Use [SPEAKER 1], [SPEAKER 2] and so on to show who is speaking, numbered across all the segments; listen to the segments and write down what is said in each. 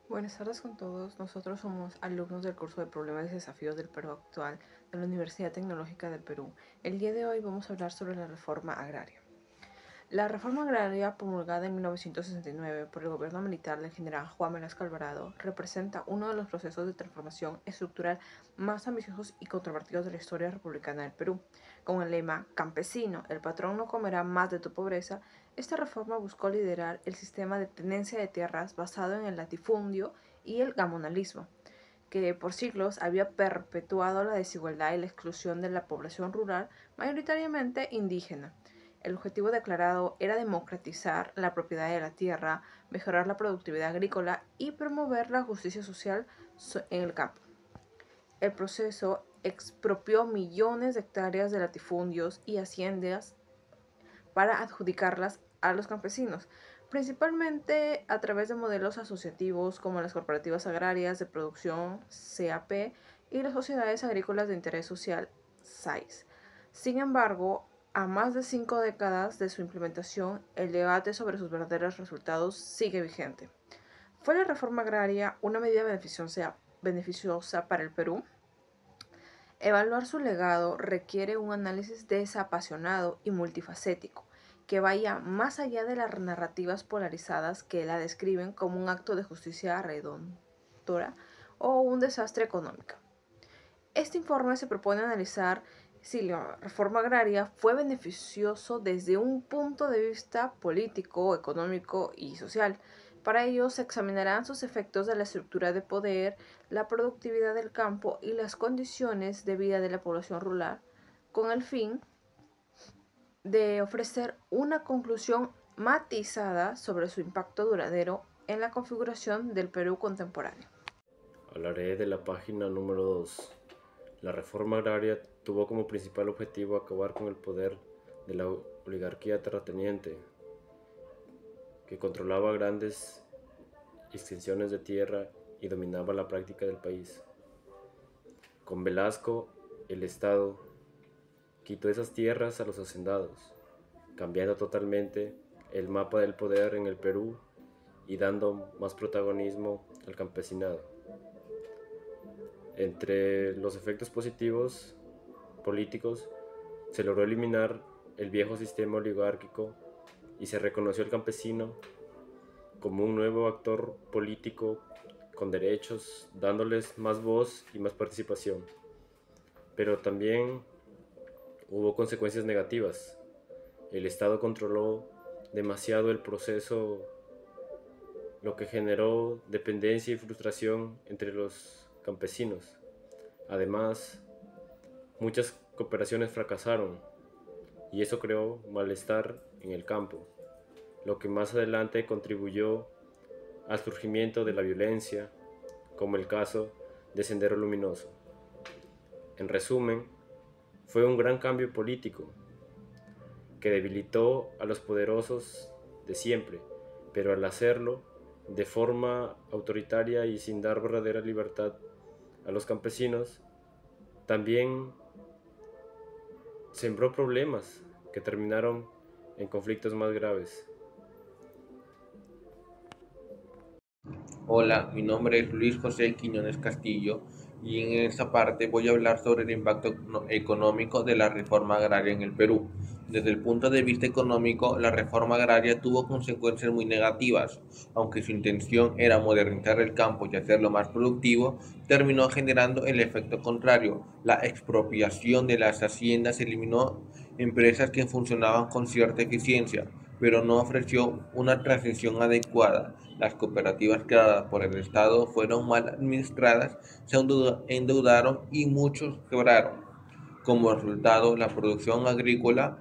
[SPEAKER 1] Buenas tardes con todos. Nosotros somos alumnos del curso de Problemas y Desafíos del Perú actual de la Universidad Tecnológica del Perú. El día de hoy vamos a hablar sobre la reforma agraria. La reforma agraria, promulgada en 1969 por el gobierno militar del general Juan Velasco Alvarado, representa uno de los procesos de transformación estructural más ambiciosos y controvertidos de la historia republicana del Perú. Con el lema "Campesino, el patrón no comerá más de tu pobreza", esta reforma buscó liderar el sistema de tenencia de tierras basado en el latifundio y el gamonalismo, que por siglos había perpetuado la desigualdad y la exclusión de la población rural, mayoritariamente indígena. El objetivo declarado era democratizar la propiedad de la tierra, mejorar la productividad agrícola y promover la justicia social en el campo. El proceso expropió millones de hectáreas de latifundios y haciendas para adjudicarlas a los campesinos, principalmente a través de modelos asociativos como las cooperativas agrarias de producción CAP y las sociedades agrícolas de interés social SAIS. Sin embargo, a más de 5 décadas de su implementación, el debate sobre sus verdaderos resultados sigue vigente. ¿Fue la reforma agraria una medida beneficiosa para el Perú? Evaluar su legado requiere un análisis desapasionado y multifacético, que vaya más allá de las narrativas polarizadas que la describen como un acto de justicia redontora o un desastre económico. Este informe se propone analizar si la reforma agraria fue beneficioso desde un punto de vista político, económico y social. Para ello se examinarán sus efectos de la estructura de poder, la productividad del campo y las condiciones de vida de la población rural, con el fin de ofrecer una conclusión matizada sobre su impacto duradero en la configuración del Perú contemporáneo.
[SPEAKER 2] Hablaré de la página número 2. La reforma agraria tuvo como principal objetivo acabar con el poder de la oligarquía terrateniente, que controlaba grandes extensiones de tierra y dominaba la práctica del país. Con Velasco, el Estado quitó esas tierras a los hacendados, cambiando totalmente el mapa del poder en el Perú y dando más protagonismo al campesinado. Entre los efectos positivos políticos, se logró eliminar el viejo sistema oligárquico y se reconoció al campesino como un nuevo actor político con derechos, dándoles más voz y más participación. Pero también hubo consecuencias negativas. El Estado controló demasiado el proceso, lo que generó dependencia y frustración entre los campesinos. Además, muchas cooperaciones fracasaron y eso creó malestar en el campo, lo que más adelante contribuyó al surgimiento de la violencia, como el caso de Sendero Luminoso. En resumen, fue un gran cambio político que debilitó a los poderosos de siempre, pero al hacerlo de forma autoritaria y sin dar verdadera libertad a los campesinos, también sembró problemas que terminaron en conflictos más graves.
[SPEAKER 3] Hola, mi nombre es Luis José Quiñones Castillo y en esta parte voy a hablar sobre el impacto económico de la reforma agraria en el Perú. Desde el punto de vista económico, la reforma agraria tuvo consecuencias muy negativas. Aunque su intención era modernizar el campo y hacerlo más productivo, terminó generando el efecto contrario. La expropiación de las haciendas eliminó empresas que funcionaban con cierta eficiencia, pero no ofreció una transición adecuada. Las cooperativas creadas por el Estado fueron mal administradas, se endeudaron y muchos quebraron. Como resultado, la producción agrícola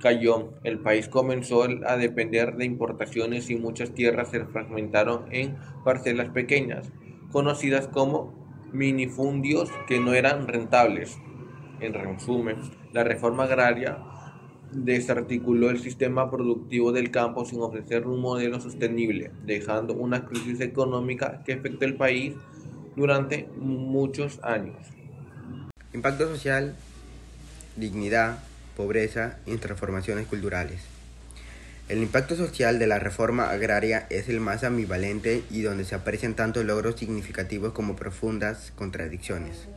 [SPEAKER 3] cayó, el país comenzó a depender de importaciones y muchas tierras se fragmentaron en parcelas pequeñas, conocidas como minifundios que no eran rentables. En resumen, la reforma agraria desarticuló el sistema productivo del campo sin ofrecer un modelo sostenible, dejando una crisis económica que afectó al país durante muchos años.
[SPEAKER 4] Impacto social, dignidad, pobreza y transformaciones culturales. El impacto social de la reforma agraria es el más ambivalente y donde se aprecian tanto logros significativos como profundas contradicciones.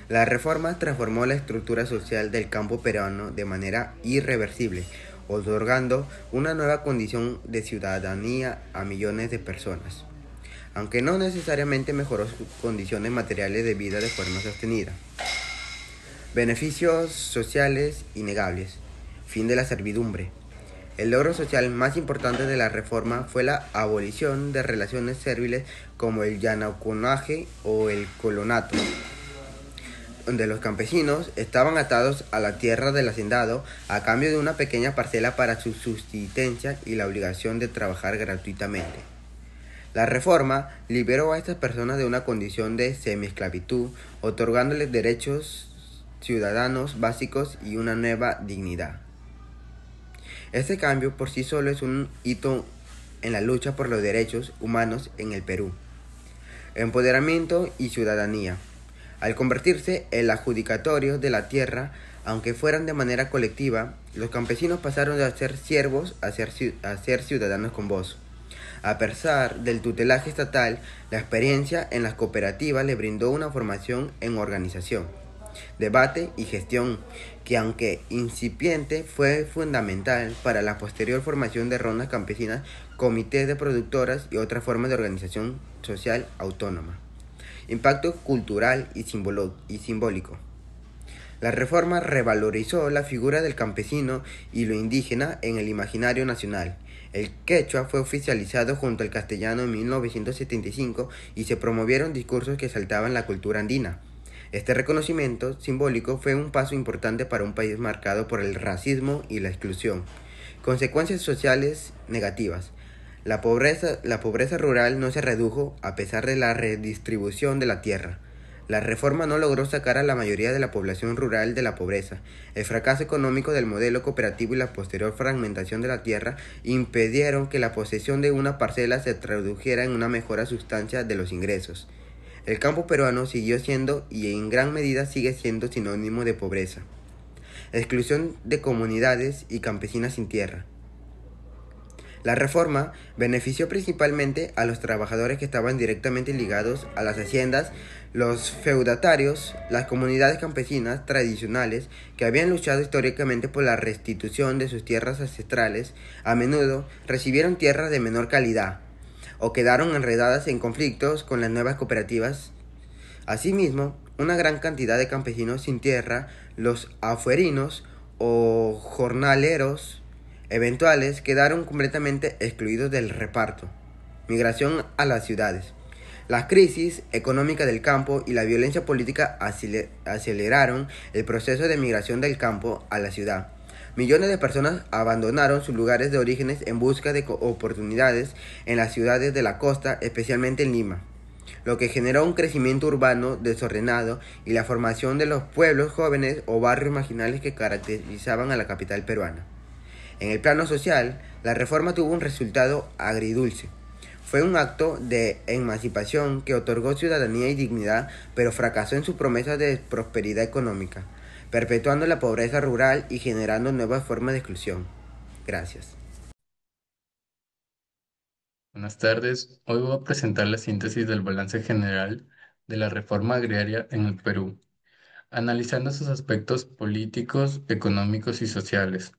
[SPEAKER 4] La reforma transformó la estructura social del campo peruano de manera irreversible, otorgando una nueva condición de ciudadanía a millones de personas, aunque no necesariamente mejoró sus condiciones materiales de vida de forma sostenida. Beneficios sociales innegables. Fin de la servidumbre. El logro social más importante de la reforma fue la abolición de relaciones serviles como el yanauconaje o el colonato, donde los campesinos estaban atados a la tierra del hacendado a cambio de una pequeña parcela para su subsistencia y la obligación de trabajar gratuitamente. La reforma liberó a estas personas de una condición de semiesclavitud, otorgándoles derechos ciudadanos básicos y una nueva dignidad. Este cambio por sí solo es un hito en la lucha por los derechos humanos en el Perú. Empoderamiento y ciudadanía. Al convertirse el adjudicatorio de la tierra, aunque fueran de manera colectiva, los campesinos pasaron de ser siervos a ser ciudadanos con voz. A pesar del tutelaje estatal, la experiencia en las cooperativas le brindó una formación en organización, debate y gestión, que aunque incipiente fue fundamental para la posterior formación de rondas campesinas, comités de productoras y otras formas de organización social autónoma. Impacto cultural y simbólico. La reforma revalorizó la figura del campesino y lo indígena en el imaginario nacional. El quechua fue oficializado junto al castellano en 1975 y se promovieron discursos que exaltaban la cultura andina. Este reconocimiento simbólico fue un paso importante para un país marcado por el racismo y la exclusión. Consecuencias sociales negativas. La pobreza rural no se redujo a pesar de la redistribución de la tierra. La reforma no logró sacar a la mayoría de la población rural de la pobreza. El fracaso económico del modelo cooperativo y la posterior fragmentación de la tierra impidieron que la posesión de una parcela se tradujera en una mejora sustancial de los ingresos. El campo peruano siguió siendo y en gran medida sigue siendo sinónimo de pobreza, exclusión de comunidades y campesinas sin tierra. La reforma benefició principalmente a los trabajadores que estaban directamente ligados a las haciendas, los feudatarios, las comunidades campesinas tradicionales que habían luchado históricamente por la restitución de sus tierras ancestrales, a menudo recibieron tierras de menor calidad o quedaron enredadas en conflictos con las nuevas cooperativas. Asimismo, una gran cantidad de campesinos sin tierra, los afuerinos o jornaleros eventuales, quedaron completamente excluidos del reparto. Migración a las ciudades. La crisis económica del campo y la violencia política aceleraron el proceso de migración del campo a la ciudad. Millones de personas abandonaron sus lugares de orígenes en busca de oportunidades en las ciudades de la costa, especialmente en Lima, lo que generó un crecimiento urbano desordenado y la formación de los pueblos jóvenes o barrios marginales que caracterizaban a la capital peruana. En el plano social, la reforma tuvo un resultado agridulce. Fue un acto de emancipación que otorgó ciudadanía y dignidad, pero fracasó en su promesa de prosperidad económica, perpetuando la pobreza rural y generando nuevas formas de exclusión. Gracias.
[SPEAKER 5] Buenas tardes. Hoy voy a presentar la síntesis del balance general de la reforma agraria en el Perú, analizando sus aspectos políticos, económicos y sociales.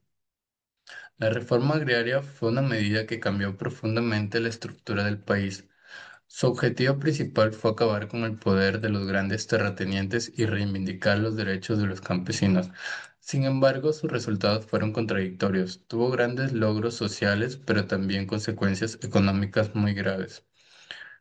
[SPEAKER 5] La reforma agraria fue una medida que cambió profundamente la estructura del país. Su objetivo principal fue acabar con el poder de los grandes terratenientes y reivindicar los derechos de los campesinos. Sin embargo, sus resultados fueron contradictorios. Tuvo grandes logros sociales, pero también consecuencias económicas muy graves.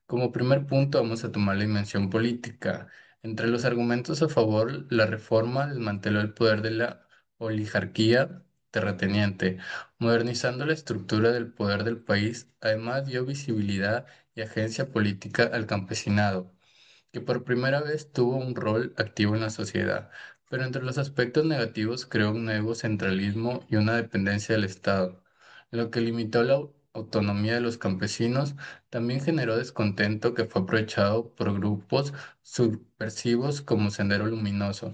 [SPEAKER 5] Como primer punto, vamos a tomar la dimensión política. Entre los argumentos a favor, la reforma desmanteló el poder de la oligarquía terrateniente, modernizando la estructura del poder del país. Además, dio visibilidad y agencia política al campesinado, que por primera vez tuvo un rol activo en la sociedad. Pero entre los aspectos negativos creó un nuevo centralismo y una dependencia del Estado, lo que limitó la autonomía de los campesinos. También generó descontento que fue aprovechado por grupos subversivos como Sendero Luminoso.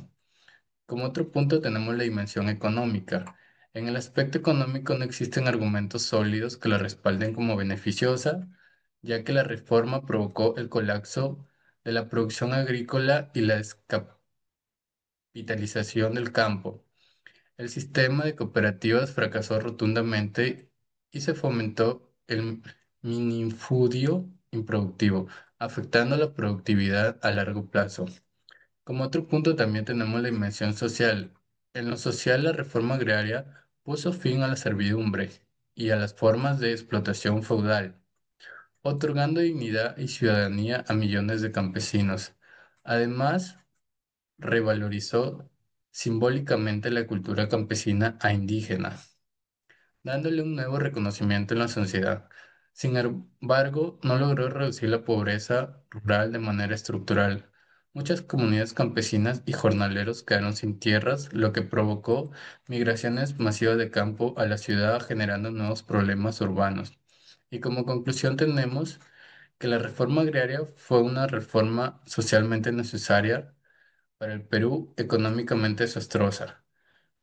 [SPEAKER 5] Como otro punto tenemos la dimensión económica. En el aspecto económico no existen argumentos sólidos que la respalden como beneficiosa, ya que la reforma provocó el colapso de la producción agrícola y la descapitalización del campo. El sistema de cooperativas fracasó rotundamente y se fomentó el minifundio improductivo, afectando la productividad a largo plazo. Como otro punto también tenemos la dimensión social. En lo social, la reforma agraria puso fin a la servidumbre y a las formas de explotación feudal, otorgando dignidad y ciudadanía a millones de campesinos. Además, revalorizó simbólicamente la cultura campesina a indígena, dándole un nuevo reconocimiento en la sociedad. Sin embargo, no logró reducir la pobreza rural de manera estructural. Muchas comunidades campesinas y jornaleros quedaron sin tierras, lo que provocó migraciones masivas de campo a la ciudad, generando nuevos problemas urbanos. Y como conclusión tenemos que la reforma agraria fue una reforma socialmente necesaria para el Perú, económicamente desastrosa.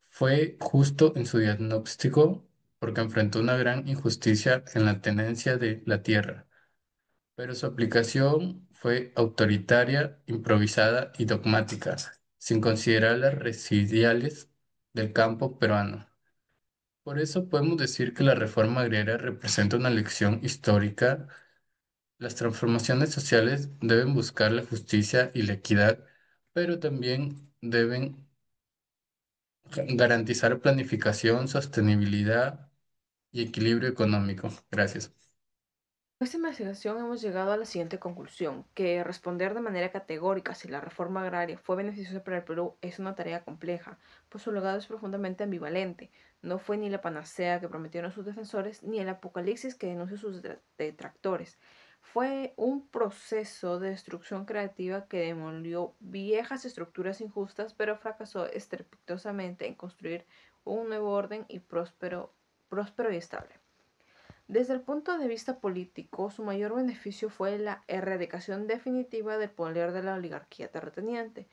[SPEAKER 5] Fue justo en su diagnóstico porque enfrentó una gran injusticia en la tenencia de la tierra, pero su aplicación fue autoritaria, improvisada y dogmática, sin considerar las residuales del campo peruano. Por eso podemos decir que la reforma agraria representa una lección histórica. Las transformaciones sociales deben buscar la justicia y la equidad, pero también deben garantizar planificación, sostenibilidad y equilibrio económico. Gracias.
[SPEAKER 1] Con esta investigación hemos llegado a la siguiente conclusión, que responder de manera categórica si la reforma agraria fue beneficiosa para el Perú es una tarea compleja, pues su legado es profundamente ambivalente. No fue ni la panacea que prometieron sus defensores, ni el apocalipsis que denuncian sus detractores. Fue un proceso de destrucción creativa que demolió viejas estructuras injustas, pero fracasó estrepitosamente en construir un nuevo orden y próspero y estable. Desde el punto de vista político, su mayor beneficio fue la erradicación definitiva del poder de la oligarquía terrateniente,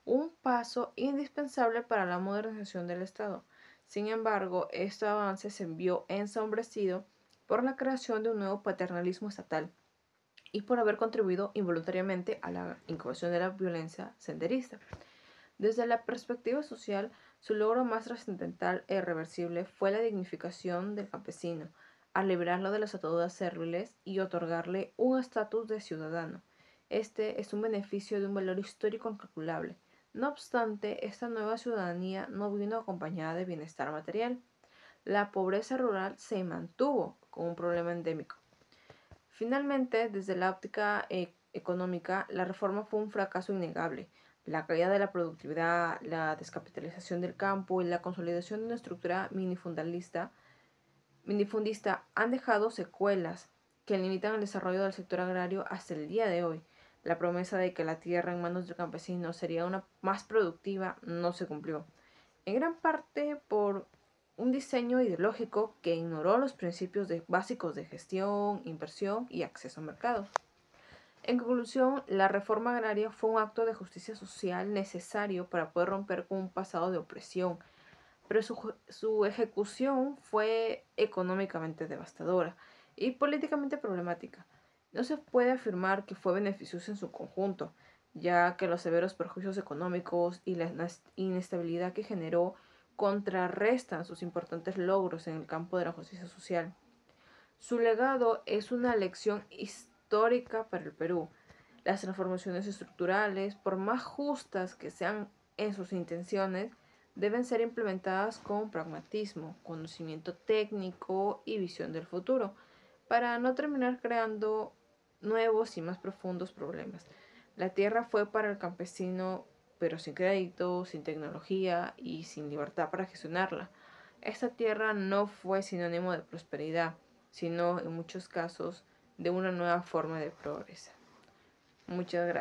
[SPEAKER 1] un paso indispensable para la modernización del Estado. Sin embargo, este avance se vio ensombrecido por la creación de un nuevo paternalismo estatal y por haber contribuido involuntariamente a la incubación de la violencia senderista. Desde la perspectiva social, su logro más trascendental e irreversible fue la dignificación del campesino, al liberarlo de las ataduras serviles y otorgarle un estatus de ciudadano. Este es un beneficio de un valor histórico incalculable. No obstante, esta nueva ciudadanía no vino acompañada de bienestar material. La pobreza rural se mantuvo como un problema endémico. Finalmente, desde la óptica económica, la reforma fue un fracaso innegable. La caída de la productividad, la descapitalización del campo y la consolidación de una estructura minifundista han dejado secuelas que limitan el desarrollo del sector agrario hasta el día de hoy. La promesa de que la tierra en manos del campesino sería una más productiva no se cumplió, en gran parte por un diseño ideológico que ignoró los principios básicos de gestión, inversión y acceso a mercados. En conclusión, la reforma agraria fue un acto de justicia social necesario para poder romper con un pasado de opresión, pero su ejecución fue económicamente devastadora y políticamente problemática. No se puede afirmar que fue beneficiosa en su conjunto, ya que los severos perjuicios económicos y la inestabilidad que generó contrarrestan sus importantes logros en el campo de la justicia social. Su legado es una lección histórica para el Perú. Las transformaciones estructurales, por más justas que sean en sus intenciones, deben ser implementadas con pragmatismo, conocimiento técnico y visión del futuro, para no terminar creando nuevos y más profundos problemas. La tierra fue para el campesino, pero sin crédito, sin tecnología y sin libertad para gestionarla. Esta tierra no fue sinónimo de prosperidad, sino en muchos casos de una nueva forma de progreso. Muchas gracias.